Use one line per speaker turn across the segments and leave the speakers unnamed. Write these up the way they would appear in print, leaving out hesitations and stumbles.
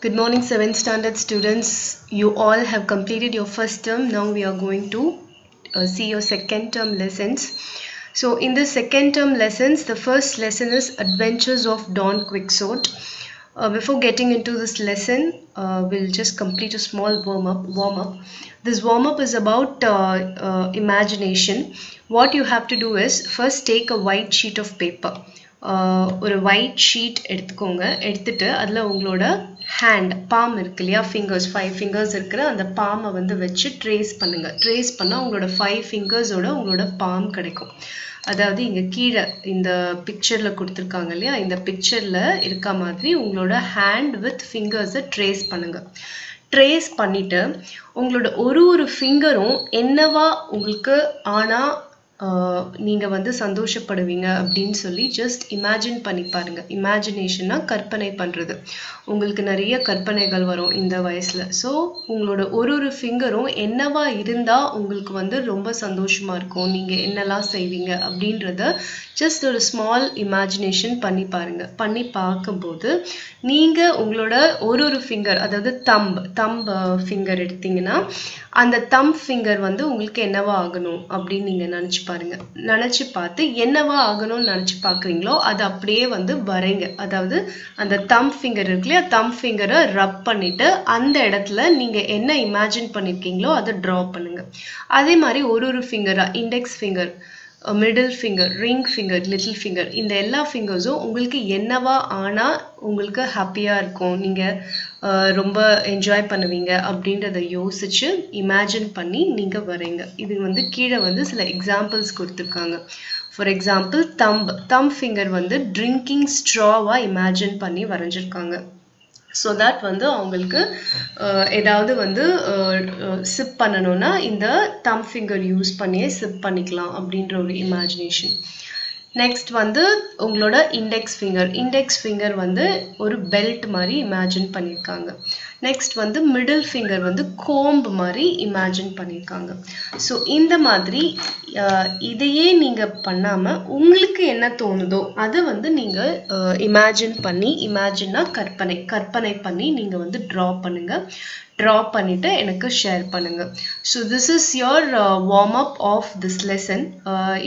Good morning, 7th standard students. You all have completed your first term. Now we are going to see your second term lessons. So in the second term lessons, the first lesson is Adventures of Don Quixote. Before getting into this lesson, we'll just complete a small warm-up. This warm-up is about imagination. What you have to do is first take a white sheet of paper. ஒரு white sheet எடுத்துக்கோங்க. எடுத்துட்டு அதில் உங்களோட hand, palm இருக்கு இல்லையா, fingers, 5 fingers இருக்கிற அந்த palm வந்து வச்சு ட்ரேஸ் பண்ணுங்க. ட்ரேஸ் பண்ணால் உங்களோட 5 fingersோட உங்களோட palm கிடைக்கும். அதாவது இங்கே கீழே இந்த பிக்சரில் கொடுத்துருக்காங்க இல்லையா, இந்த பிக்சரில் இருக்க மாதிரி உங்களோட hand with fingers-ஐ ட்ரேஸ் பண்ணுங்க. ட்ரேஸ் பண்ணிவிட்டு உங்களோட ஒரு ஃபிங்கரும் என்னவா உங்களுக்கு ஆனால் நீங்கள் வந்து சந்தோஷப்படுவீங்க அப்படின்னு சொல்லி ஜஸ்ட் இமேஜின் பண்ணி பாருங்கள். இமேஜினேஷன்னா கற்பனை பண்ணுறது. உங்களுக்கு நிறைய கற்பனைகள் வரும் இந்த வயசில். ஸோ உங்களோட ஒரு ஃபிங்கரும் என்னவா இருந்தால் உங்களுக்கு வந்து ரொம்ப சந்தோஷமாக இருக்கும், நீங்கள் என்னெல்லாம் செய்வீங்க அப்படின்றத ஜஸ்ட் ஒரு ஸ்மால் இமேஜினேஷன் பண்ணி பாருங்கள். பண்ணி பார்க்கும்போது நீங்கள் உங்களோட ஒரு ஃபிங்கர், அதாவது தம்ப் ஃபிங்கர் எடுத்தீங்கன்னா அந்த தம்ப் ஃபிங்கர் வந்து உங்களுக்கு என்னவா ஆகணும் அப்படின்னு நீங்கள் நினச்சி பாருங்க. நினச்சி பார்த்து என்னவா ஆகணும்னு நினச்சி பார்க்குறீங்களோ அதை அப்படியே வந்து வரைங்க. அதாவது அந்த தம்ப் ஃபிங்கர் இருக்கு இல்லையா, தம்ப் ஃபிங்கரை ரப் பண்ணிட்டு அந்த இடத்துல நீங்கள் என்ன இமேஜின் பண்ணியிருக்கீங்களோ அதை ட்ரா பண்ணுங்க. அதே மாதிரி ஒரு ஃபிங்கராக index finger, middle finger, ring finger, little finger, இந்த எல்லா ஃபிங்கர்ஸும் உங்களுக்கு என்னவா ஆனால் உங்களுக்கு ஹாப்பியாக இருக்கும், நீங்கள் ரொம்ப என்ஜாய் பண்ணுவீங்க அப்படின்றத யோசிச்சு இமேஜின் பண்ணி நீங்கள் வரைங்க. இது வந்து கீழே வந்து சில எக்ஸாம்பிள்ஸ் கொடுத்துருக்காங்க. ஃபார் எக்ஸாம்பிள் தம்ப் ஃபிங்கர் வந்து ட்ரிங்கிங் ஸ்ட்ராவாக இமேஜின் பண்ணி வரைஞ்சிருக்காங்க. ஸோ தட் வந்து அவங்களுக்கு ஏதாவது வந்து சிப் பண்ணணும்னா இந்த தம்ப் ஃபிங்கர் யூஸ் பண்ணியே சிப் பண்ணிக்கலாம் அப்படின்ற ஒரு இமேஜினேஷன். நெக்ஸ்ட் வந்து உங்களோட இண்டெக்ஸ் ஃபிங்கர் வந்து ஒரு பெல்ட் மாதிரி இமேஜின் பண்ணியிருக்காங்க. நெக்ஸ்ட் வந்து மிடில் ஃபிங்கர் வந்து கோம்பு மாதிரி இமேஜின் பண்ணியிருக்காங்க. ஸோ இந்த மாதிரி இதையே நீங்கள் பண்ணாமல் உங்களுக்கு என்ன தோணுதோ அதை வந்து நீங்கள் இமேஜின் பண்ணி, இமேஜின்னா கற்பனை பண்ணி நீங்கள் வந்து ட்ரா பண்ணுங்கள். ட்ரா பண்ணிவிட்டு எனக்கு ஷேர் பண்ணுங்கள். So this is your warm up of this lesson.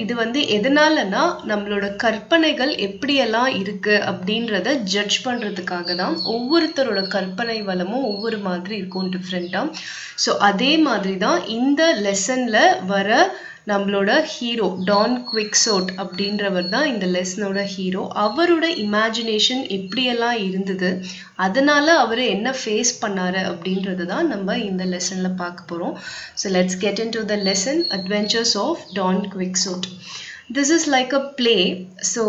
இது வந்து எதனாலனா நம்மளோட கற்பனைகள் எப்படியெல்லாம் இருக்குது அப்படின்றத ஜட்ஜ் பண்ணுறதுக்காக தான். ஒவ்வொருத்தரோட கற்பனை வளமும் ஒவ்வொரு மாதிரி இருக்கும், டிஃப்ரெண்ட்டாக. ஸோ அதே மாதிரி தான் இந்த லெசனில் வர நம்மளோட ஹீரோ டான் குவிக்ஸோட் அப்படின்றவர் தான் இந்த லெசனோட ஹீரோ. அவரோட இமேஜினேஷன் எப்படியெல்லாம் இருந்தது, அதனால அவர் என்ன ஃபேஸ் பண்ணாரு அப்படின்றது தான் நம்ம இந்த லெசனில் பார்க்க போகிறோம். So let's get into the lesson adventures of Don Quixote. This is like a play. So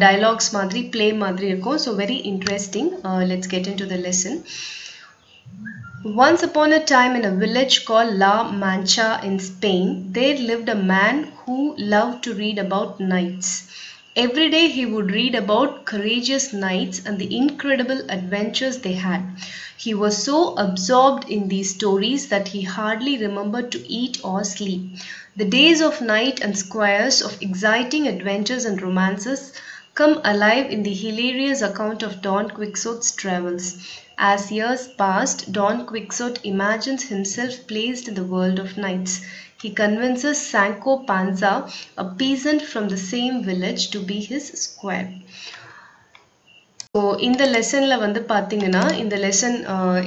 dialogues மாதிரி play மாதிரி இருக்கும். So very interesting. Let's get into the lesson. Once upon a time in a village called La Mancha in Spain, there lived a man who loved to read about knights. Every day he would read about courageous knights and the incredible adventures they had. He was so absorbed in these stories that he hardly remembered to eat or sleep. The days of knight and squires, of exciting adventures and romances, come alive in the hilarious account of Don Quixote's travels. As years passed, Don Quixote imagines himself placed in the world of knights. He convinces Sancho Panza, a peasant from the same village, to be his squire. So இந்த லெசனில் வந்து பார்த்தீங்கன்னா இந்த lesson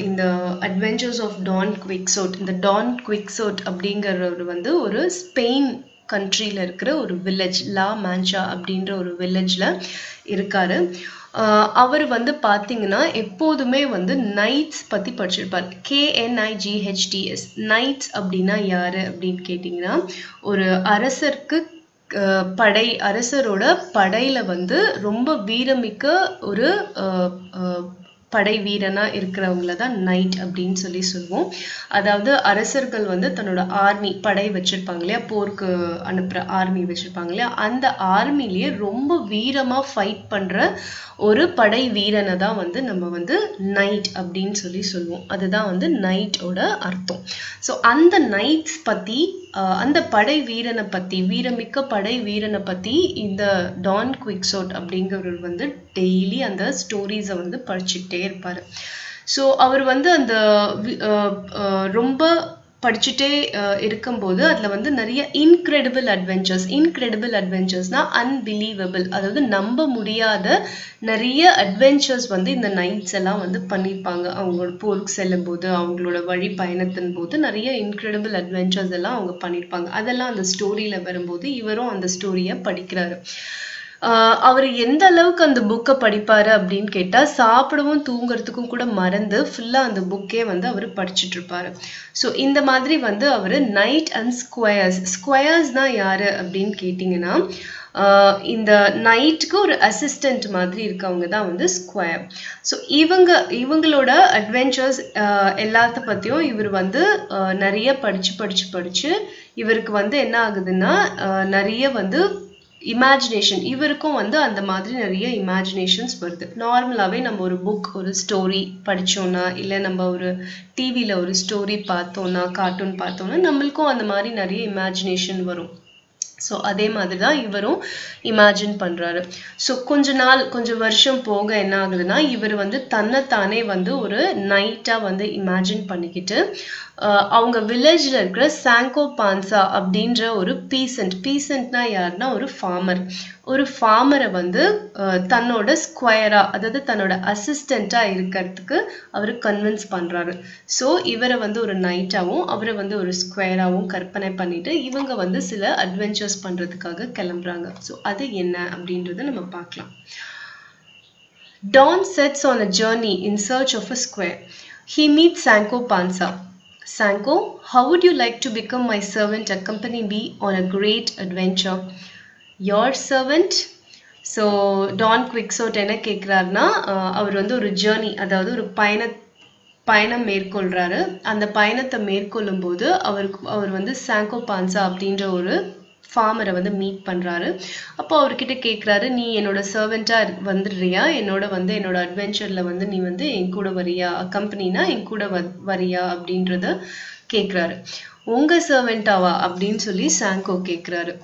இந்த adventures of Don குவிக்ஸோட், இந்த Don குவிக்ஸோட் அப்படிங்கிறவர் வந்து ஒரு ஸ்பெயின் கண்ட்ரியில் இருக்கிற ஒரு வில்லேஜ், லா மான்ச்சா அப்படின்ற ஒரு வில்லேஜில் இருக்கார். அவர் வந்து பார்த்தீங்கன்னா எப்போதுமே வந்து நைட்ஸ் பற்றி படிச்சிருப்பார். KNIGHTS. நைட்ஸ் அப்படின்னா யார் அப்படின்னு கேட்டிங்கன்னா ஒரு அரசரோட படையில் வந்து ரொம்ப வீரமிக்க ஒரு படை வீரனாக இருக்கிறவங்கள தான் நைட் அப்படின்னு சொல்லி சொல்லுவோம். அதாவது அரசர்கள் வந்து தன்னோட ஆர்மி, படை வச்சுருப்பாங்க இல்லையா, போருக்கு அனுப்புகிற ஆர்மி வச்சுருப்பாங்க இல்லையா, அந்த ஆர்மிலேயே ரொம்ப வீரமாக ஃபைட் பண்ணுற ஒரு படை வீரனை தான் வந்து நம்ம வந்து நைட் அப்படின்னு சொல்லி சொல்லுவோம். அதுதான் வந்து நைட்டோட அர்த்தம். ஸோ அந்த நைட்ஸ் பற்றி, அந்த படை வீரனை பற்றி, வீரமிக்க படை வீரனை பற்றி இந்த டான் குவிக்ஸோட் அப்படிங்கிறவர் வந்து டெய்லி அந்த ஸ்டோரிஸை வந்து படிச்சுக்கிட்டே இருப்பார். ஸோ அவர் வந்து அந்த ரொம்ப படிச்சுட்டே இருக்கும்போது அதில் வந்து நிறைய இன்க்ரெடிபிள் அட்வென்ச்சர்ஸ்னா அன்பிலீவபிள், அதாவது நம்ப முடியாத நிறைய அட்வென்ச்சர்ஸ் வந்து இந்த நைட்ஸ் எல்லாம் வந்து பண்ணியிருப்பாங்க. அவங்களோட போருக்கு செல்லும் போது, அவங்களோட வழி பயணத்தின் போது நிறைய இன்க்ரெடிபிள் அட்வென்ச்சர்ஸ் எல்லாம் அவங்க பண்ணியிருப்பாங்க. அதெல்லாம் அந்த ஸ்டோரியில் வரும்போது இவரும் அந்த ஸ்டோரியை படிக்கிறாரு. அவர் எந்த அளவுக்கு அந்த புக்கை படிப்பாரு அப்படின்னு கேட்டா, சாப்பிடவும் தூங்குறதுக்கும் கூட மறந்து ஃபுல்லா அந்த புக்கே வந்து அவர் படிச்சுட்டு இருப்பாரு. ஸோ இந்த மாதிரி வந்து அவர் நைட் அண்ட் ஸ்கொயர்ஸ்னா யாரு அப்படின்னு கேட்டிங்கன்னா, இந்த நைட்டுக்கு ஒரு அசிஸ்டன்ட் மாதிரி இருக்கவங்க தான் வந்து ஸ்கொயர். ஸோ இவங்களோட அட்வென்ச்சர்ஸ் எல்லாத்த பற்றியும் இவர் வந்து நிறைய படிச்சு இவருக்கு வந்து என்ன ஆகுதுன்னா, நிறைய வந்து இமேஜினேஷன், இவருக்கும் வந்து அந்த மாதிரி நிறைய இமேஜினேஷன்ஸ் வருது. நார்மலாகவே நம்ம ஒரு புக், ஒரு ஸ்டோரி படித்தோன்னா, இல்லை நம்ம ஒரு டிவியில் ஒரு ஸ்டோரி பார்த்தோன்னா, கார்ட்டூன் பார்த்தோன்னா நம்மளுக்கும் அந்த மாதிரி நிறைய இமேஜினேஷன் வரும். ஸோ அதே மாதிரி தான் இவரும் இமேஜின் பண்ணுறாரு. ஸோ கொஞ்சம் வருஷம் போக என்ன ஆகுதுன்னா, இவர் வந்து தன்னைத்தானே வந்து ஒரு நைட்டாக வந்து இமேஜின் பண்ணிக்கிட்டு அவங்க வில்லேஜில் இருக்கிற சாங்கோ பான்சா அப்படின்ற ஒரு பீசண்ட்னா யாருன்னா ஒரு ஃபார்மரை வந்து தன்னோட ஸ்கொயரா, அதாவது தன்னோட அசிஸ்டண்டா இருக்கிறதுக்கு அவர் கன்வின்ஸ் பண்றாரு. ஸோ இவரை வந்து ஒரு நைட்டாவும் அவரை வந்து ஒரு ஸ்கொயராவும் கற்பனை பண்ணிட்டு இவங்க வந்து சில அட்வென்ச்சர்ஸ் பண்றதுக்காக கிளம்புறாங்க. ஸோ அது என்ன அப்படின்றத நம்ம பார்க்கலாம். Don sets on a journey in search of a square. He meets Sancho Panza. Sancho, how would you like to become my servant, accompany me on a great adventure? Your servant? So Don Quixote என்ன கேட்குறாருன்னா, அவர் வந்து ஒரு journey, அதாவது ஒரு பயணம் மேற்கொள்றாரு. அந்த பயணத்தை மேற்கொள்ளும் போது அவர் வந்து சாங்கோ பான்சா அப்படின்ற ஒரு ஃபார்மரை வந்து மீட் பண்ணுறாரு. அப்போ அவர்கிட்ட கேட்குறாரு, நீ என்னோட சர்வெண்ட்டாக வந்துடுறியா, என்னோட அட்வென்ச்சரில் வந்து நீ வந்து என் கூட வரியா, கம்பெனினா என் கூட வரியா அப்படின்றத கேட்குறாரு. உங்கள் சர்வெண்ட்டாவா அப்படின்னு சொல்லி சாங்கோ கேட்குறாரு.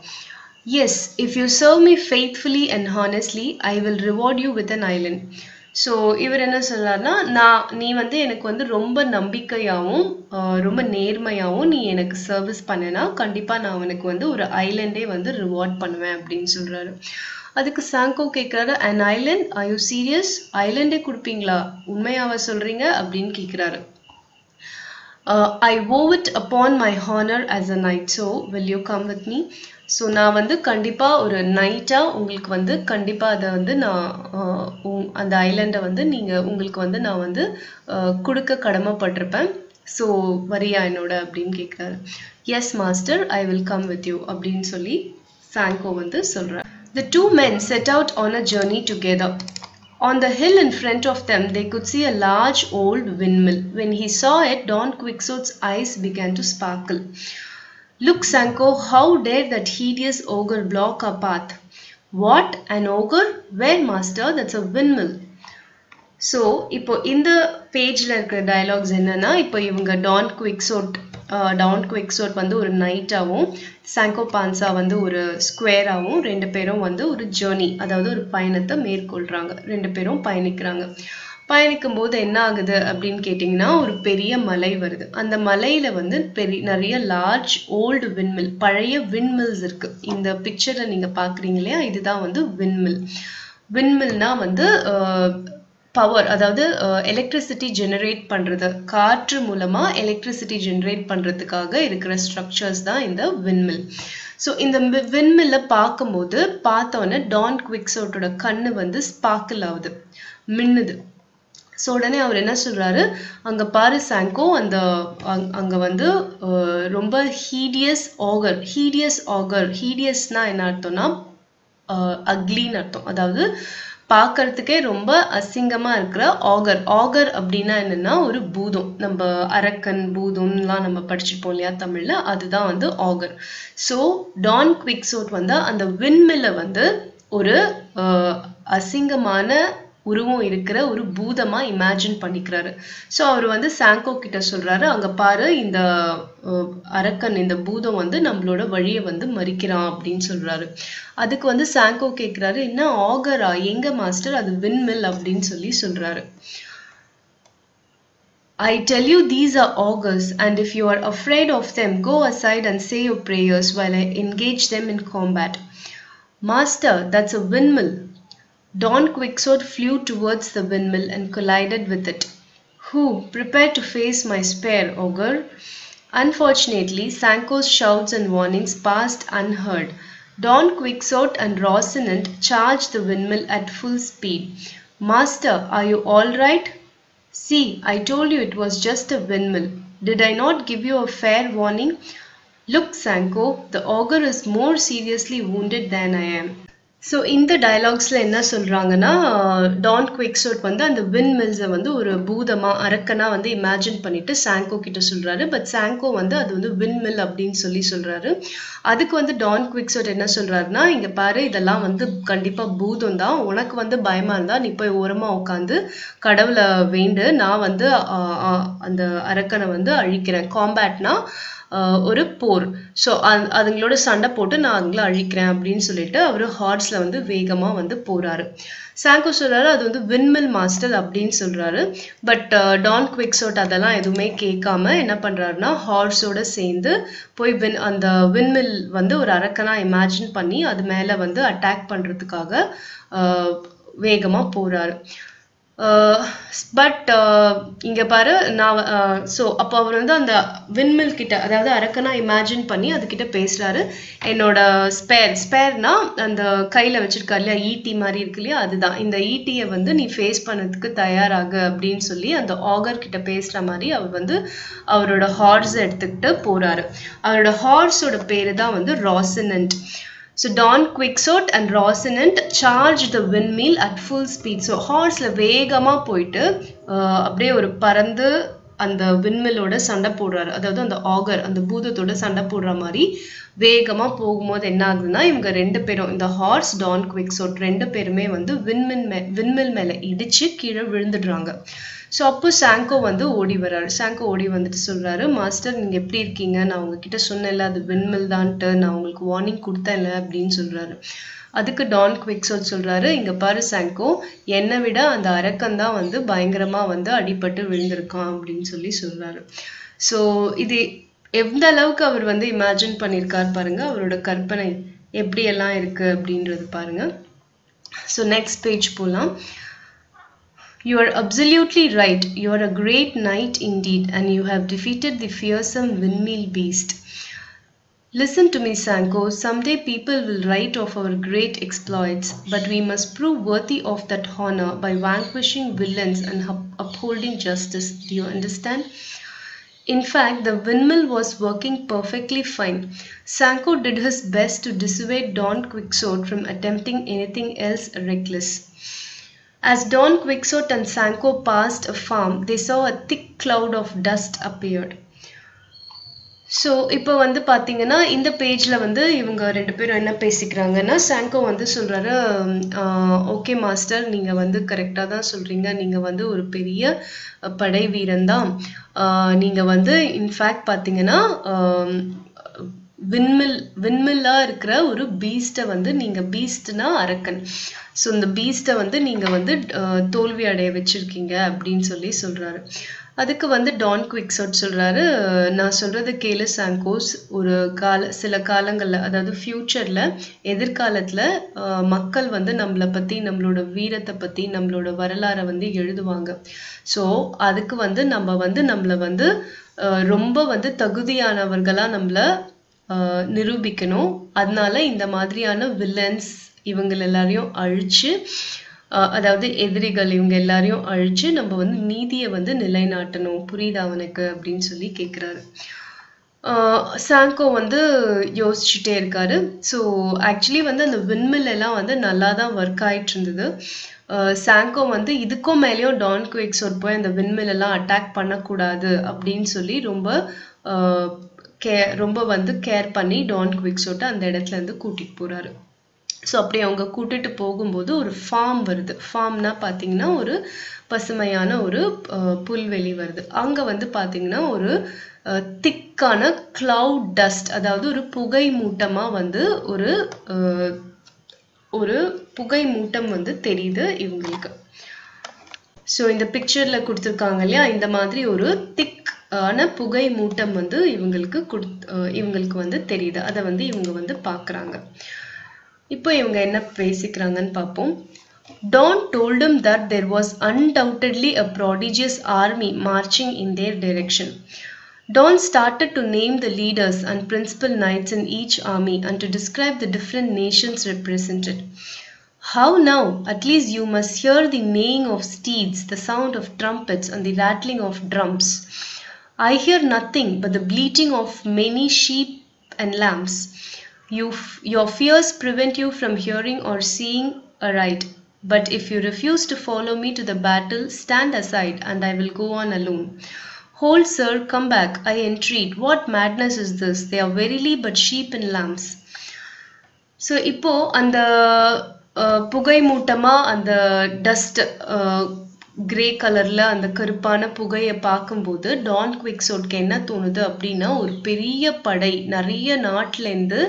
Yes, if you serve me faithfully and honestly I will reward you with an island. So இவர் என்ன சொல்றாருன்னா, நீ வந்து எனக்கு வந்து ரொம்ப நம்பிக்கையாகவும் ரொம்ப நேர்மையாகவும் நீ எனக்கு சர்வீஸ் பண்ணனா கண்டிப்பாக நான் உனக்கு வந்து ஒரு ஐலண்டே வந்து ரிவார்ட் பண்ணுவேன் அப்படின்னு சொல்கிறாரு. அதுக்கு சாங்கோ கேட்குறாரு, and island, are you serious? ஐலண்டே கொடுப்பீங்களா, உண்மையாவா சொல்கிறீங்க அப்படின்னு கேட்குறாரு. I vow it upon my honor as a knight, so will you come with me? So நான் வந்து கண்டிப்பாக ஒரு நைட்டாக உங்களுக்கு வந்து கண்டிப்பாக அதை வந்து நான் அந்த ஐலண்டை வந்து உங்களுக்கு வந்து நான் வந்து கொடுக்க கடமைப்பட்டிருப்பேன். ஸோ வரியா என்னோட அப்படின்னு கேட்குறாரு. Yes master, I will come with you அப்படின்னு சொல்லி சாங்கோ வந்து சொல்கிறார். The two men set out on a journey together. On the hill in front of them, they could see a large old windmill. When he saw it, Don Quixote's eyes began to sparkle. Look, Sancho, how dare that hideous ogre block our path? What? An ogre? Where, master? That's a windmill. So, இப்போ இந்த பேஜில் இருக்கிற dialogues என்னன்னா, இப்போ இவங்க Don குவிக்ஸோட் வந்து ஒரு நைட்டாகவும் சாங்கோ பான்சா வந்து ஒரு ஸ்கொயராகவும் ரெண்டு பேரும் வந்து ஒரு ஜேர்னி, அதாவது ஒரு பயணத்தை மேற்கொள்கிறாங்க. ரெண்டு பேரும் பயணிக்கிறாங்க. பயணிக்கும் போது என்ன ஆகுது அப்படின்னு கேட்டிங்கன்னா, ஒரு பெரிய மலை வருது. அந்த மலையில வந்து நிறைய லார்ஜ் ஓல்டு விண்மில், பழைய விண்மில்ஸ் இருக்கு. இந்த பிக்சரை நீங்க பாக்குறீங்க இல்லையா, இதுதான் வந்து விண்மில்னா வந்து பவர், அதாவது எலக்ட்ரிசிட்டி ஜெனரேட் பண்றது, காற்று மூலமா எலக்ட்ரிசிட்டி ஜெனரேட் பண்றதுக்காக இருக்கிற ஸ்ட்ரக்சர்ஸ் தான் இந்த விண்மில். ஸோ இந்த விண்மில்ல பார்க்கும்போது பார்த்தோன்னே டான் குவிக்ஸோட்டோட கண்ணு வந்து ஸ்பார்க்கிள் ஆகுது, மின்னுது. ஸோ உடனே அவர் என்ன சொல்றாரு, அங்க பாரு சாங்கோ, அங்க வந்து ரொம்ப ஹீடியஸ்னா என்ன அர்த்தம்னா அக்லின்னு அர்த்தம், அதாவது பார்க்கறதுக்கே ரொம்ப அசிங்கமா இருக்கிற ஆகர் அப்படின்னா என்னன்னா ஒரு பூதம். நம்ம அரக்கன் பூதம்லாம் நம்ம படிச்சிருப்போம் இல்லையா தமிழ்ல, அதுதான் வந்து ஆகர். ஸோ டான் குவிக்ஸோட் வந்து அந்த விண்மில்ல வந்து ஒரு அசிங்கமான உருவம் இருக்கிற ஒரு பூதமா இமேஜின் பண்ணிக்கிறாரு. ஸோ அவர் வந்து சாங்கோ கிட்ட சொல்றாரு, அங்க பாரு இந்த அரக்கன், இந்த பூதம் வந்து நம்மளோட வழியை வந்து மறிக்கிறான் அப்படின்னு சொல்றாரு. அதுக்கு வந்து சாங்கோ கேட்கிறாரு, என்ன ஆகரா, எங்க மாஸ்டர், அது விண்மில் அப்படின்னு சொல்லி சொல்றாரு. I tell you these are augurs, and if you are afraid of them, go aside and say your prayers while I engage them in combat. Master, that's a windmill. Don Quixote flew towards the windmill and collided with it. Who? Prepare to face my spear, augur. Unfortunately, Sancho's shouts and warnings passed unheard. Don Quixote and Rocinante charged the windmill at full speed. Master, are you all right? See, I told you it was just a windmill. Did I not give you a fair warning? Look, Sancho, the augur is more seriously wounded than I am. So இந்த டயலாக்ஸ்ல என்ன சொல்றாங்கன்னா Don குவிக்ஸோட் வந்து அந்த wind மில்ஸை வந்து ஒரு பூதமா அரக்கனா வந்து imagine பண்ணிட்டு சாங்கோ கிட்ட சொல்றாரு. பட் சாங்கோ வந்து அது வந்து விண்ட் மில் அப்படின்னு சொல்றாரு. அதுக்கு வந்து டான் குவிக்ஸோட் என்ன சொல்றாருன்னா, இங்க பாரு, இதெல்லாம் வந்து கண்டிப்பா பூதம் தான், உனக்கு வந்து பயமா இருந்தா நீ போய் ஓரமா உட்காந்து கடவுளை வேண்டு, நான் வந்து அந்த அரக்கனை வந்து அழிக்கிறேன். காம்பேட்னா ஒரு போர். ஸோ அதுங்களோட சண்டை போட்டு நான் அதுங்களை அழிக்கிறேன் அப்படின்னு சொல்லிட்டு அவரு ஹார்ஸ்ல வந்து வேகமா வந்து போறாரு. சாங்கோ சொல்றாரு அது வந்து விண்மில் மாஸ்டர் அப்படின்னு சொல்றாரு. பட் டான் குவிக்ஸோட் அதெல்லாம் எதுவுமே கேட்காம என்ன பண்றாருன்னா ஹார்ஸோட சேர்ந்து போய் அந்த விண்மில் வந்து ஒரு அரக்கனா இமேஜின் பண்ணி அது மேல வந்து அட்டாக் பண்றதுக்காக வேகமா போறாரு. பட் இங்க பாரு, நான் ஸோ அப்போ அவர் வந்து அந்த விண்மில் கிட்ட, அதாவது அரக்கனா இமேஜின் பண்ணி அதுகிட்ட பேசுறாரு. என்னோட ஸ்பேர்னா அந்த கையில வச்சிருக்கா இல்லையா, ஈட்டி மாதிரி இருக்கு இல்லையா, அதுதான். இந்த ஈட்டியை வந்து நீ ஃபேஸ் பண்ணதுக்கு தயாராகு அப்படின்னு சொல்லி அந்த ஆகர் கிட்ட பேசுற மாதிரி அவர் வந்து அவரோட ஹார்ஸ் எடுத்துக்கிட்டு போறாரு. அவரோட ஹார்ஸோட பேரு தான் வந்து ராசினன்ட். So Don Quixote and Rocinante charged the windmill at full speed. So horseல வேகமா போயிட்டு அப்படியே ஒரு பறந்து அந்த விண்மில்லோட சண்டை போடுறாரு. அதாவது அந்த ஆகர், அந்த பூதத்தோட சண்டை போடுற மாதிரி வேகமா போகும்போது என்ன ஆகுதுன்னா, இவங்க ரெண்டு பேரும், இந்த ஹார்ஸ் டான் குவிக்ஸோட் ரெண்டு பேருமே வந்து விண்மில் மேல இடிச்சு கீழே விழுந்துடுறாங்க. ஸோ அப்போ சாங்கோ வந்து ஓடி வர்றாரு. சாங்கோ ஓடி வந்துட்டு சொல்றாரு, மாஸ்டர் நீங்க எப்படி இருக்கீங்க, நான் உங்ககிட்ட சொன்னேன்ல அது விண்மில் தான்ட்டு, நான் உங்களுக்கு வார்னிங் கொடுத்தேன்ல அப்படின்னு சொல்றாரு. அதுக்கு டான் குவிக்ஸோட் சொல்றாரு, இங்க பாரு சாங்கோ, என்னை விட அந்த அரக்கன் தான் வந்து பயங்கரமா வந்து அடிபட்டு விழுந்திருக்கான் அப்படின்னு சொல்றாரு. ஸோ இது எந்த அளவுக்கு அவர் வந்து இமேஜின் பண்ணியிருக்காரு பாருங்க, அவரோட கற்பனை எப்படி எல்லாம் இருக்கு அப்படின்றது பாருங்க. ஸோ நெக்ஸ்ட் பேஜ் போலாம். You are absolutely right. You are a great knight indeed, and you have defeated the fearsome windmill beast. Listen to me, Sancho. Someday people will write of our great exploits, but we must prove worthy of that honor by vanquishing villains and upholding justice. Do you understand? In fact, the windmill was working perfectly fine. Sancho did his best to dissuade Don Quixote from attempting anything else reckless. As Don Quixote and Sancho passed a farm, they saw a thick cloud of dust appeared. So இப்போ வந்து பார்த்தீங்கன்னா இந்த பேஜில் வந்து இவங்க ரெண்டு பேரும் என்ன பேசிக்கிறாங்கன்னா, சாங்கோ வந்து சொல்கிறாரு, ஓகே மாஸ்டர், நீங்கள் வந்து கரெக்டாக தான் சொல்கிறீங்க, நீங்கள் வந்து ஒரு பெரிய படை வீரன் தான். நீங்கள் வந்து இன்ஃபேக்ட் பார்த்தீங்கன்னா விண்மில்லாக இருக்கிற ஒரு பீஸ்ட்டை வந்து நீங்கள், பீஸ்ட்னா அரக்கன், ஸோ இந்த பீஸ்ட்டை வந்து நீங்கள் வந்து தோல்வி அடைய வச்சுருக்கீங்க அப்படின்னு சொல்கிறாரு. அதுக்கு வந்து டான் குவிக்ஸோட் சொல்கிறாரு, நான் சொல்கிறது கேளு சாங்கோஸ், சில காலங்களில், அதாவது ஃப்யூச்சரில், எதிர்காலத்தில் மக்கள் வந்து நம்மளை பற்றி, நம்மளோட வீரத்தை பற்றி, நம்மளோட வரலாறை வந்து எழுதுவாங்க. ஸோ அதுக்கு வந்து நம்மளை வந்து ரொம்ப வந்து தகுதியானவர்களாக நம்மளை நிரூபிக்கணும். அதனால இந்த மாதிரியான வில்லன்ஸ் இவங்க எல்லாரையும் அழிச்சு, அதாவது எதிரிகள் இவங்க எல்லாரையும் அழிச்சு நம்ம வந்து நீதியை வந்து நிலைநாட்டணும், புரியுதா அவனுக்கு அப்படின்னு சொல்லி கேட்குறாரு. சாங்கோ வந்து யோசிச்சுட்டே இருக்காரு. ஸோ ஆக்சுவலி வந்து அந்த விண்மில் எல்லாம் வந்து நல்லா தான் ஒர்க் ஆகிட்டு இருந்தது. சாங்கோ வந்து இதுக்கும் மேலேயும் டான் குவிக்ஸோட் போய் அந்த விண்மில் எல்லாம் அட்டாக் பண்ணக்கூடாது அப்படின்னு சொல்லி ரொம்ப வந்து கேர் பண்ணி டான் குவிக்ஸோட்டை அந்த இடத்துல இருந்து கூட்டிட்டு போறாரு. ஸோ அப்படி அவங்க கூட்டிட்டு போகும்போது ஒரு ஃபார்ம் வருது. ஃபார்ம்னா பார்த்தீங்கன்னா ஒரு பசுமையான ஒரு புல்வெளி வருது. அங்கே வந்து பார்த்தீங்கன்னா ஒரு திக்கான கிளவுட் டஸ்ட், அதாவது ஒரு புகை மூட்டமாக வந்து ஒரு புகை மூட்டம் வந்து தெரியுது இவங்களுக்கு. ஸோ இந்த பிக்சரில் கொடுத்துருக்காங்க இல்லையா, இந்த மாதிரி ஒரு திக் ஆன புகை மூட்டம் வந்து இவங்களுக்கு வந்து தெரியுது. அதை வந்து இவங்க வந்து பார்க்குறாங்க. இப்போ இவங்க என்ன பேசிக்கிறாங்கன்னு பார்ப்போம். Dawn told him that there was undoubtedly a prodigious army marching in their direction. Dawn started to name the leaders and principal knights in each army and to describe the different nations represented. How now? At least you must hear the neighing of steeds, the sound of trumpets and the rattling of drums. I hear nothing but the bleating of many sheep and lambs. Your fears prevent you from hearing or seeing aright. But if you refuse to follow me to the battle, stand aside and I will go on alone. Hold, sir, come back, I entreat. What madness is this? They are verily but sheep and lambs. So, இப்போ அந்த புகை மூட்டமா அந்த dust grey கலர்ல அந்த கருப்பான புகையை பார்க்கும்போது Don குவிக்ஸோட்க்கு என்ன தோணுது அப்படின்னா, ஒரு பெரிய படை, நிறைய நாட்டிலேருந்து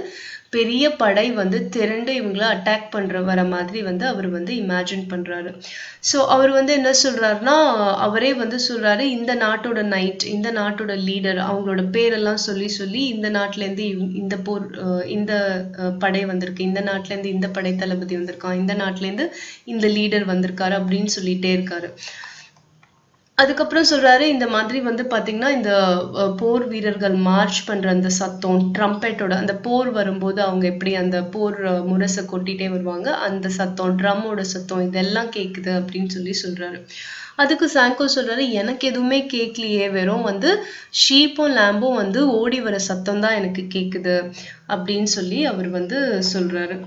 பெரிய படை வந்து திரண்டு இவங்கள அட்டாக் வர மாதிரி வந்து அவர் வந்து இமேஜின் பண்றாரு. ஸோ அவர் வந்து என்ன சொல்றாருன்னா, அவரே வந்து சொல்றாரு, இந்த நாட்டோட நைட், இந்த நாட்டோட லீடர், அவங்களோட பேரெல்லாம் சொல்லி இந்த நாட்டிலேருந்து இந்த படை வந்திருக்கு, இந்த நாட்டிலேருந்து இந்த படை தளபதி வந்திருக்கான், இந்த நாட்டிலேருந்து இந்த லீடர் வந்திருக்காரு அப்படின்னு சொல்லிட்டே இருக்காரு. அதுக்கப்புறம் சொல்றாரு, இந்த மாதிரி வந்து பாத்தீங்கன்னா இந்த போர் வீரர்கள் மார்ச் பண்ற அந்த சத்தம், ட்ரம்பெட்டோட அந்த போர் வரும்போது அவங்க எப்படி அந்த போர் முரசை கொட்டிட்டே வருவாங்க, அந்த சத்தம், ட்ரம்மோட சத்தம், இதெல்லாம் கேக்குது அப்படின்னு சொல்றாரு. அதுக்கு சாங்கோ சொல்றாரு, எனக்கு எதுவுமே கேட்கலையே, வெறும் வந்து ஷீப்பும் லேம்பும் வந்து ஓடி வர சத்தம் தான் எனக்கு கேக்குது அப்படின்னு அவர் வந்து சொல்றாரு.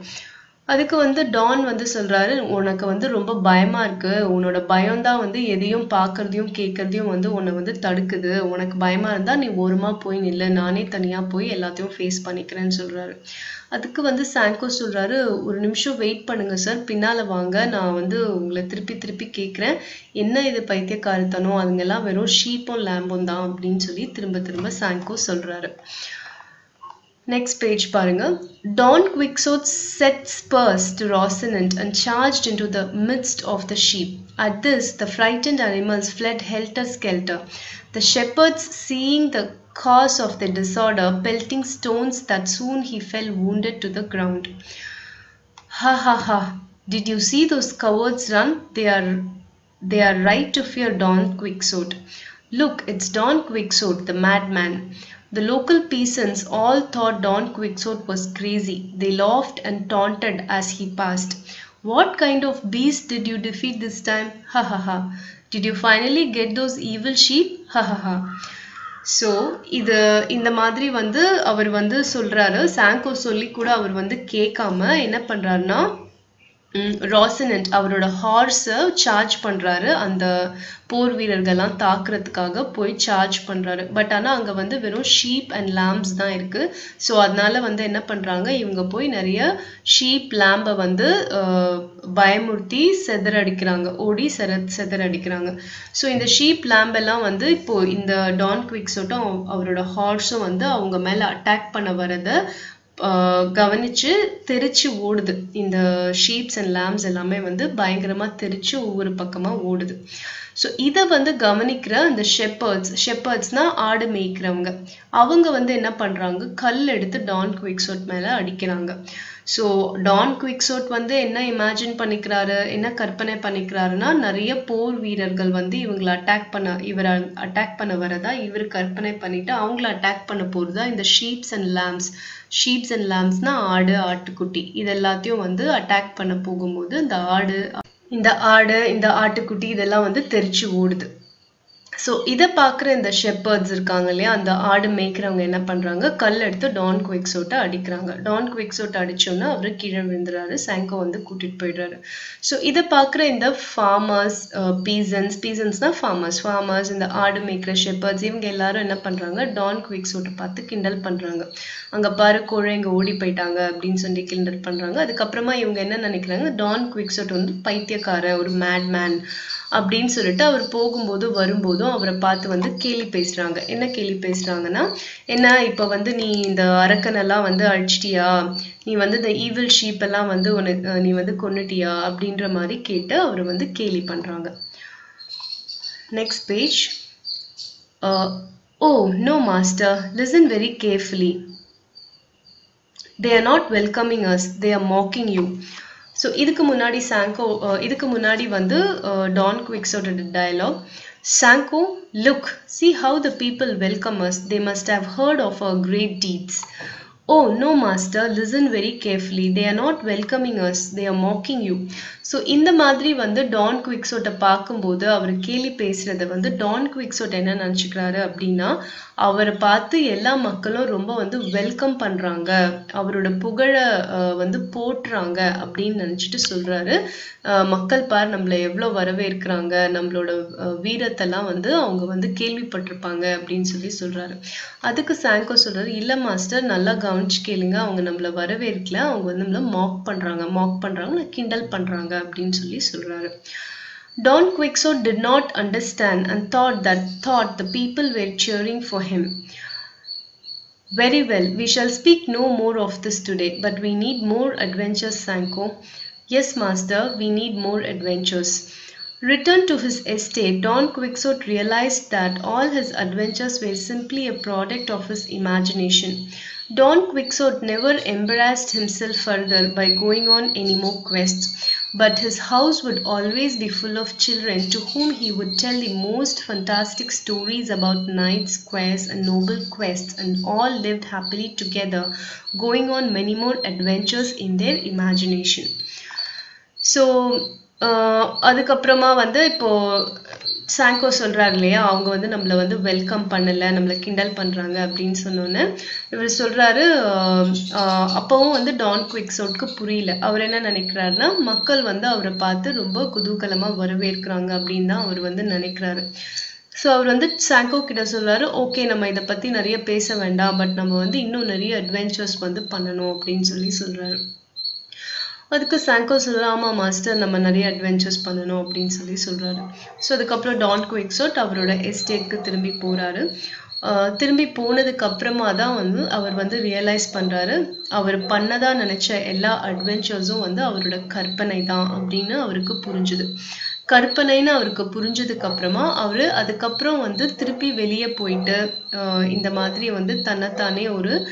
அதுக்கு வந்து டான் வந்து சொல்றாரு, உனக்கு வந்து ரொம்ப பயமா இருக்கு, உன்னோட பயம்தான் வந்து எதையும் பார்க்கறதையும் கேட்கறதையும் வந்து உன்னை வந்து தடுக்குது, உனக்கு பயமா இருந்தா நீ ஓரமா போய் நில்ல, நானே தனியா போய் எல்லாத்தையும் ஃபேஸ் பண்ணிக்கிறேன்னு சொல்றாரு. அதுக்கு வந்து சாங்கோ சொல்றாரு, ஒரு நிமிஷம் வெயிட் பண்ணுங்க சார், பின்னால வாங்க, நான் வந்து உங்களை திருப்பி கேட்கிறேன், என்ன இது பைத்தியக்காரத்தனம், அதுங்கெல்லாம் வெறும் ஷீப்பும் லேம்பும் தான் அப்படின்னு திரும்ப சாங்கோ சொல்றாரு. Next page பாருங்க. Don Quixote set spurs to Rocinante and charged into the midst of the sheep. At this, the frightened animals fled helter-skelter. The shepherds, seeing the cause of their disorder, pelting stones that soon he fell wounded to the ground. Ha ha ha! Did you see those cowards run? They are right to fear Don Quixote. Look, it's Don Quixote, the madman. The local peasants all thought Don Quixote was crazy. They laughed and taunted as he passed. What kind of beast did you defeat this time? Ha ha ha. Did you finally get those evil sheep? Ha ha ha. So, இந்த மாதிரி வந்து அவர் வந்து சொல்றாரு. சாங்கோ சொல்லி கூட அவர் வந்து கேட்காம என்ன பண்றாருன்னா, ராசினன்ட் அவரோட ஹார்ஸை சார்ஜ் பண்றாரு, அந்த போர் வீரர்கள்லாம் தாக்குறதுக்காக போய் சார்ஜ் பண்றாரு. பட் ஆனா அங்க வந்து வெறும் ஷீப் அண்ட் லேம்ப்ஸ் தான் இருக்கு. ஸோ அதனால வந்து என்ன பண்றாங்க, இவங்க போய் நிறைய ஷீப் லேம்பை வந்து பயமுறுத்தி செதறடிக்கிறாங்க, ஓடி செதறடிக்கிறாங்க. ஸோ இந்த ஷீப் லேம்ப் எல்லாம் வந்து இப்போ இந்த டான் குவிக்ஸோட்டும் அவரோட ஹார்ஸும் வந்து அவங்க மேல அட்டாக் பண்ண வரத கவனிச்சு தெரிச்சு ஓடுது. இந்த ஷீப்ஸ் அண்ட் லேம்ப்ஸ் எல்லாமே வந்து பயங்கரமா தெரிச்சு ஒவ்வொரு பக்கமா ஓடுது. ஸோ இதை வந்து கவனிக்கிற அந்த ஷெப்பர்ட்ஸ்னா ஆடு மேய்க்கிறவங்க, அவங்க வந்து என்ன பண்றாங்க, கல் எடுத்து டான் குவிக்ஸோட் மேல அடிக்கிறாங்க. ஸோ டான் குவிக்ஸோட் வந்து என்ன இமேஜின் பண்ணிக்கிறாரு, என்ன கற்பனை பண்ணிக்கிறாருன்னா, நிறைய போர் வீரர்கள் வந்து இவங்களை இவரை அட்டாக் பண்ண வரதா இவர் கற்பனை பண்ணிட்டு அவங்கள அட்டாக் பண்ண போறதா இந்த ஷீப்ஸ் அண்ட் லேம்ப்ஸ்னா ஆடு, ஆட்டுக்குட்டி, இது எல்லாத்தையும் வந்து அட்டாக் பண்ண போகும்போது இந்த ஆட்டுக்குட்டி இதெல்லாம் வந்து தெரிச்சு ஓடுது. ஸோ இதை பார்க்குற இந்த ஷெப்பர்ட்ஸ் இருக்காங்க இல்லையா, அந்த ஆடு மேய்க்கிறவங்க என்ன பண்ணுறாங்க, கல் எடுத்து டான் குவிக்ஸோட்டை அடிக்கிறாங்க. டான் குவிக்ஸோட்டை அடித்தோன்னா அவர் கீழே விழுந்துறாரு, சாங்கோ வந்து கூட்டிகிட்டு போயிடுறாரு. ஸோ இதை பார்க்குற இந்த ஃபார்மர்ஸ், பீசன்ஸ்னா ஃபார்மர்ஸ், இந்த ஆடு மேய்க்கிற ஷெப்பர்ட்ஸ், இவங்க எல்லாரும் என்ன பண்ணுறாங்க, டான் குவிக்ஸோட்டை பார்த்து கிண்டல் பண்ணுறாங்க. அங்கே பாரு கோழை இங்கே ஓடி போயிட்டாங்க அப்படின்னு சொல்லி கிண்டல் பண்ணுறாங்க. அதுக்கப்புறமா இவங்க என்ன நினைக்கிறாங்க, டான் குவிக்ஸோட் வந்து பைத்தியக்கார, ஒரு மேட்மேன் அப்படின்னு சொல்லிட்டு அவர் போகும்போது வரும்போதும் அவரை பார்த்து வந்து கேலி பேசுறாங்க. என்ன கேலி பேசுறாங்கன்னா, என்ன இப்போ வந்து நீ இந்த அரக்கனெல்லாம் வந்து அழிச்சிட்டியா, நீ வந்து இந்த ஈவில் ஷீப் எல்லாம் வந்து நீ வந்து கொன்னுட்டியா அப்படின்ற மாதிரி கேட்டு அவரை வந்து கேலி பண்றாங்க. Next page. Oh, no, master. Listen very carefully. They are not welcoming us. They are mocking you. So, இதுக்கு முன்னாடி Don Quixote dialogue. Sancho, look, see how the people welcome us. They must have heard of our great deeds. Oh, no, master, listen very carefully. They are not welcoming us. They are mocking you. So, இந்த மாதிரி Don Quixote பார்க்கும்போது அவர் கேலி பேசுறத Don Quixote என்ன நினைச்சுக்கிறாரு அப்படின்னா அவரை பார்த்து எல்லா மக்களும் ரொம்ப வெல்கம் பண்றாங்க, அவரோட புகழ போற்றுறாங்க அப்படின்னு நினைச்சிட்டு சொல்றாரு. மக்கள் பார் நம்மளை எவ்வளவு வரவேற்கிறாங்க, நம்மளோட வீரத்தெல்லாம் அவங்க கேள்விப்பட்டிருப்பாங்க அப்படின்னு சொல்றாரு. அதுக்கு சாங்கோ சொல்றாரு, இல்ல மாஸ்டர், நல்லா கவனிச்சு கேளுங்க, அவங்க நம்மள வரவேற்கல, அவங்க நம்மள மாக் பண்றாங்க, கிண்டல் பண்றாங்க அப்படின்னு சொல்றாரு. Don Quixote did not understand and thought the people were cheering for him. Very well, we shall speak no more of this today, but we need more adventures, Sancho. Yes, master, we need more adventures. Returned to his estate, Don Quixote realized that all his adventures were simply a product of his imagination. Don Quixote never embarrassed himself further by going on any more quests, but his house would always be full of children to whom he would tell the most fantastic stories about knights, squares, and noble quests, and all lived happily together, going on many more adventures in their imagination. So, அதுக்கப்புறமா இப்போ சாங்கோ சொல்றாரு இல்லையா, அவங்க நம்மள welcome பண்ணல, நம்மள கிண்டல் பண்றாங்க அப்படின்னு சொன்னோன்னு இவர் சொல்றாரு. அப்பவும் டான் குவிக்ஸோட்க்கு புரியல. அவர் என்ன நினைக்கிறாருன்னா மக்கள் அவரை பார்த்து ரொம்ப குதூகலமா வரவேற்கிறாங்க அப்படின்னு தான் அவர் நினைக்கிறாரு. ஸோ அவர் சாங்கோ கிட்ட சொல்றாரு, ஓகே, நம்ம இதை பத்தி நிறைய பேச வேண்டாம், பட் நம்ம இன்னும் நிறைய அட்வென்ச்சர்ஸ் பண்ணணும் அப்படின்னு சொல்றாரு. அதுக்கு சாங்கோ சொல்றாரு, ஆமா மாஸ்டர், நம்ம நிறைய அட்வென்ச்சர்ஸ் பண்ணணும் அப்படின்னு சொல்றாரு. ஸோ அதுக்கப்புறம் டான் குவிக்ஸோட் அவரோட எஸ்டேட்க்கு திரும்பி போறாரு. திரும்பி போனதுக்கு அப்புறமா தான் அவர் ரியலைஸ் பண்றாரு, அவர் பண்ணதா நினைச்ச எல்லா அட்வென்ச்சர்ஸும் அவரோட கற்பனை தான் அப்படின்னு அவருக்கு புரிஞ்சுது. கற்பனைன்னு அவருக்கு புரிஞ்சதுக்கு அப்புறமா அவரு அதுக்கப்புறம் திருப்பி வெளியே போயிட்டு இந்த மாதிரி தன்னைத்தானே ஒரு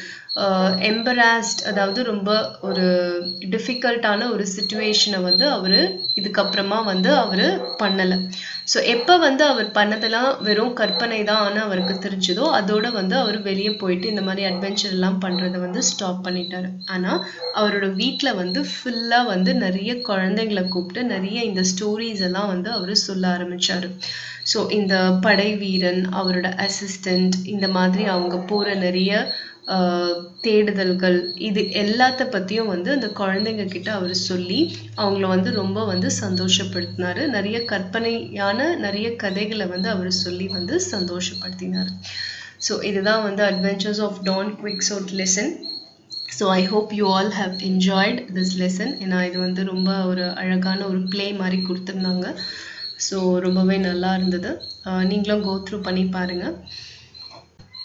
எம்பராஸ்ட், அதாவது ரொம்ப ஒரு டிஃபிகல்ட்டான ஒரு சிச்சுவேஷனை அவரு இதுக்கப்புறமா அவரு பண்ணல. ஸோ எப்போ அவர் பண்ணதெல்லாம் வெறும் கற்பனை தான் அவருக்கு தெரிஞ்சதோ அதோட அவர் வெளியே போயிட்டு இந்த மாதிரி அட்வென்ச்சர் எல்லாம் பண்றதை ஸ்டாப் பண்ணிட்டாரு. ஆனா அவரோட வீட்டில் ஃபுல்லா நிறைய குழந்தைங்களை கூப்பிட்டு நிறைய இந்த ஸ்டோரிஸ் எல்லாம் அவரு சொல்ல ஆரம்பிச்சாரு. ஸோ இந்த படை வீரன், அவரோட அசிஸ்டன்ட், இந்த மாதிரி அவங்க போற நிறைய தேடுதல்கள், இது எல்லாத்த பத்தியும் அந்த குழந்தைங்க கிட்ட அவர் சொல்லி அவங்கள ரொம்ப சந்தோஷப்படுத்தினாரு. நிறைய கற்பனையான நிறைய கதைகளை அவர் சொல்லி சந்தோஷப்படுத்தினார். ஸோ இதுதான் adventures of Don Quixote lesson. So I hope you all have enjoyed this lesson. ஏன்னா இது ரொம்ப ஒரு அழகான ஒரு பிளே மாதிரி கொடுத்துருந்தாங்க. ஸோ ரொம்பவே நல்லா இருந்தது. நீங்களும் கோ த்ரூ பண்ணி பாருங்க.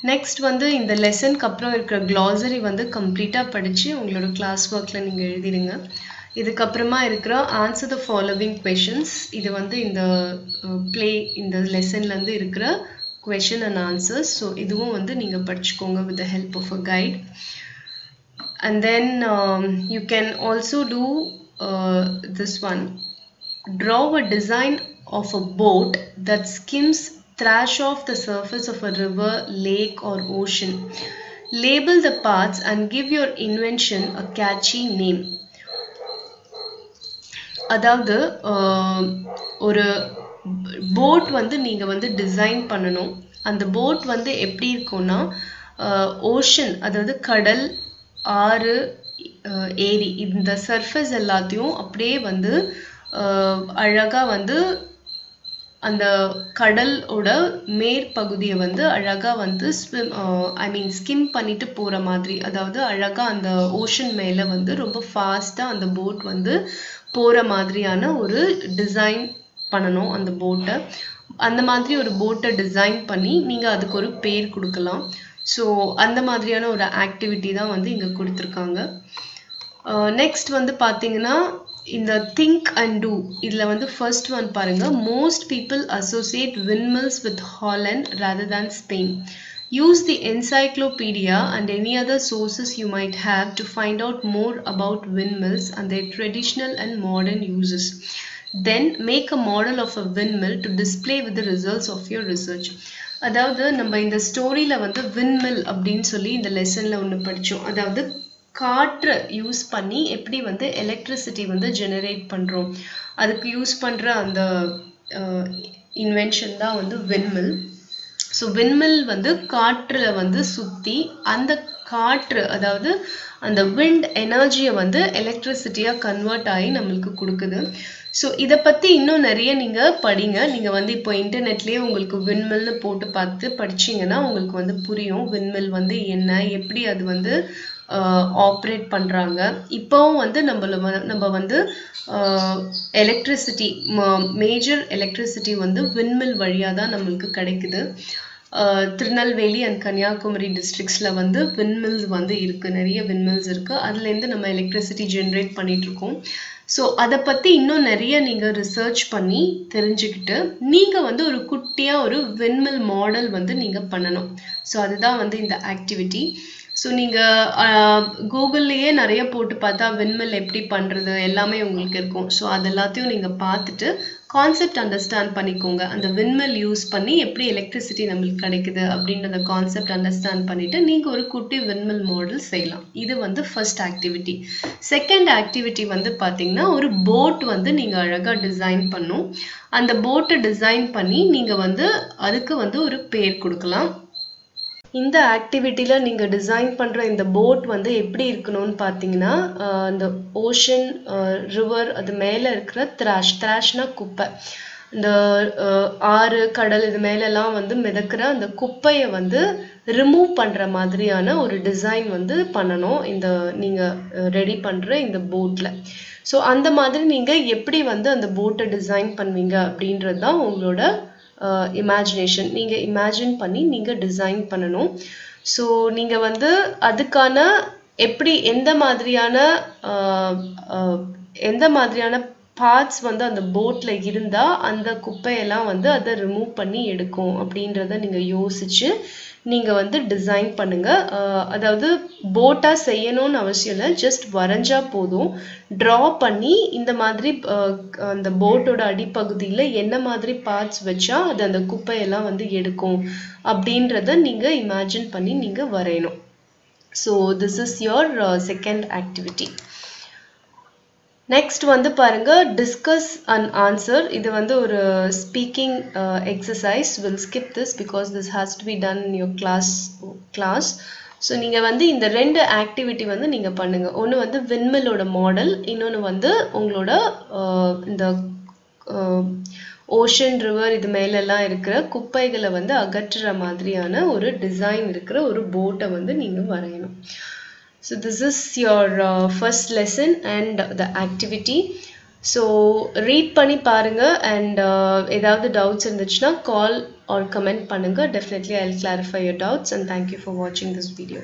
நெக்ஸ்ட் இந்த லெசனுக்கு அப்புறம் இருக்கிற க்ளாசரி கம்ப்ளீட்டாக படித்து உங்களோட கிளாஸ் ஒர்க்கில் நீங்கள் எழுதிடுங்க. இதுக்கப்புறமா இருக்கிற ஆன்சர் த ஃபாலோவிங் கொஷின்ஸ், இது இந்த பிளே இந்த லெசன்லேருந்து இருக்கிற கொஷின் அண்ட் ஆன்சர்ஸ். ஸோ இதுவும் நீங்கள் படிச்சுக்கோங்க with the help of a guide. And then you can also do this one. Draw a design of a boat that skims thrash off the surface of a river, lake or ocean. Label the parts and give your invention a catchy name. அதாவது ஒரு boat நீங்க design பண்ணணும். அந்த boat எப்படி இருக்கும்னா ocean, அதாவது கடல், ஆறு, ஏரி, இந்த சர்ஃபேஸ் எல்லாத்தையும் அப்படியே அழகா அந்த கடலோட மேற்பகுதியை அழகா ஸ்கிம் பண்ணிட்டு போற மாதிரி, அதாவது அழகா அந்த ஓஷன் மேல ரொம்ப ஃபாஸ்டா அந்த போட் போற மாதிரியான ஒரு டிசைன் பண்ணணும் அந்த போட்டை. அந்த மாதிரி ஒரு போட்டை டிசைன் பண்ணி நீங்க அதுக்கு ஒரு பேர் கொடுக்கலாம். ஸோ அந்த மாதிரியான ஒரு ஆக்டிவிட்டி தான் இங்க கொடுத்துருக்காங்க. நெக்ஸ்ட் பாத்தீங்கன்னா இந்த think and do இதுல வந்து first one பாருங்க. Most people associate windmills with Holland rather than Spain. Use the encyclopedia and any other sources you might have to find out more about windmills and their traditional and modern uses. Then make a model of a windmill to display with the results of your research. அதாவது நம்ம இந்த ஸ்டோரியில வந்து windmill அப்படின்னு சொல்லி இந்த லெசன்ல ஒன்று படித்தோம். அதாவது காற்று யூஸ் பண்ணி எப்படி வந்து எலக்ட்ரிசிட்டி வந்து ஜெனரேட் பண்ணுறோம், அதுக்கு யூஸ் பண்ணுற அந்த இன்வென்ஷன் தான் வந்து windmill. ஸோ windmill வந்து காற்றில் வந்து சுற்றி அந்த காற்று, அதாவது அந்த wind எனர்ஜியை வந்து எலக்ட்ரிசிட்டியாக கன்வெர்ட் ஆகி நம்மளுக்கு கொடுக்குது. ஸோ இதை பற்றி இன்னும் நிறைய நீங்கள் படிங்க. நீங்கள் வந்து இப்போ இன்டர்நெட்லேயே உங்களுக்கு windmillனு போட்டு பார்த்து படிச்சிங்கன்னா உங்களுக்கு வந்து புரியும் windmill வந்து என்ன, எப்படி அது வந்து ஆப்ரேட் பண்ணுறாங்க. இப்போவும் வந்து நம்ம வந்து எலக்ட்ரிசிட்டி, மேஜர் எலக்ட்ரிசிட்டி வந்து windmill வழியாக தான் நம்மளுக்கு கிடைக்குது. திருநெல்வேலி அண்ட் கன்னியாகுமரி டிஸ்ட்ரிக்ஸில் வந்து windmills வந்து இருக்குது, நிறைய windmills இருக்குது. அதுலேருந்து நம்ம எலக்ட்ரிசிட்டி ஜென்ரேட் பண்ணிகிட்ருக்கோம். ஸோ அதை பற்றி இன்னும் நிறைய நீங்கள் ரிசர்ச் பண்ணி தெரிஞ்சுக்கிட்டு நீங்கள் வந்து ஒரு குட்டியாக ஒரு windmill மாடல் வந்து நீங்கள் பண்ணணும். ஸோ அதுதான் வந்து இந்த ஆக்டிவிட்டி. ஸோ நீங்கள் கூகுள்லேயே நிறைய போட்டு பார்த்தா windmill எப்படி பண்ணுறது எல்லாமே உங்களுக்கு இருக்கும். ஸோ அது எல்லாத்தையும் நீங்கள் பார்த்துட்டு கான்செப்ட் அண்டர்ஸ்டாண்ட் பண்ணிக்கோங்க. அந்த windmill யூஸ் பண்ணி எப்படி எலக்ட்ரிசிட்டி நம்மளுக்கு கிடைக்குது அப்படின்றத கான்செப்ட் அண்டர்ஸ்டாண்ட் பண்ணிவிட்டு நீங்கள் ஒரு குட்டி windmill மாடல் செய்யலாம். இது வந்து ஃபர்ஸ்ட் ஆக்டிவிட்டி. செகண்ட் ஆக்டிவிட்டி வந்து பார்த்தீங்கன்னா ஒரு போட் வந்து நீங்கள் அழகாக டிசைன் பண்ணும். அந்த போட்டை டிசைன் பண்ணி நீங்கள் வந்து அதுக்கு வந்து ஒரு பேர் கொடுக்கலாம். இந்த ஆக்டிவிட்டியில் நீங்கள் டிசைன் பண்ணுற இந்த போட் வந்து எப்படி இருக்கணும்னு பார்த்தீங்கன்னா, இந்த ஓஷன், ரிவர், அது மேலே இருக்கிற த்ராஷ்னா குப்பை, இந்த ஆறு, கடல் இது மேலெல்லாம் வந்து மிதக்கிற அந்த குப்பையை வந்து ரிமூவ் பண்ணுற மாதிரியான ஒரு டிசைன் வந்து பண்ணணும் இந்த நீங்கள் ரெடி பண்ணுற இந்த போட்டில். ஸோ அந்த மாதிரி நீங்கள் எப்படி வந்து அந்த போட்டை டிசைன் பண்ணுவீங்க அப்படின்றது தான் உங்களோட இமேஜினேஷன். நீங்கள் இமேஜின் பண்ணி நீங்கள் டிசைன் பண்ணணும். ஸோ நீங்கள் வந்து அதுக்கான எப்படி எந்த மாதிரியான பார்ட்ஸ் வந்து அந்த போட்டில் இருந்தால் அந்த குப்பையெல்லாம் வந்து அதை ரிமூவ் பண்ணி எடுக்கும் அப்படின்றத நீங்கள் யோசிச்சு நீங்கள் வந்து டிசைன் பண்ணுங்கள். அதாவது போட்டாக செய்யணும்னு அவசியம் இல்லை, ஜஸ்ட் வரைஞ்சா போதும். ட்ரா பண்ணி இந்த மாதிரி அந்த போட்டோட அடிப்பகுதியில் என்ன மாதிரி பார்ட்ஸ் வச்சா அது அந்த குப்பையெல்லாம் வந்து எடுக்கும் அப்படின்றத நீங்கள் இமேஜின் பண்ணி நீங்கள் வரையணும். So this is your second activity. Next வந்து பாருங்க, டிஸ்கஸ் அண்ட் ஆன்சர். இது வந்து ஒரு speaking exercise. Will skip this because this has to be done in your class. So நீங்கள் வந்து இந்த ரெண்டு ஆக்டிவிட்டி வந்து நீங்கள் பண்ணுங்கள். ஒன்று வந்து விண்மில்லோட மாடல், இன்னொன்று வந்து உங்களோட இந்த ஓஷன், ரிவர் இது மேலெல்லாம் இருக்கிற குப்பைகளை வந்து அகற்றுற மாதிரியான ஒரு டிசைன் இருக்கிற ஒரு போட்டை வந்து நீங்கள் வரையணும். So this is your first lesson and the activity. So read பண்ணி பாருங்க and ஏதாவது doubts இருந்துச்சுன்னா call or comment பண்ணுங்க. Definitely I'll clarify your doubts and thank you for watching this video.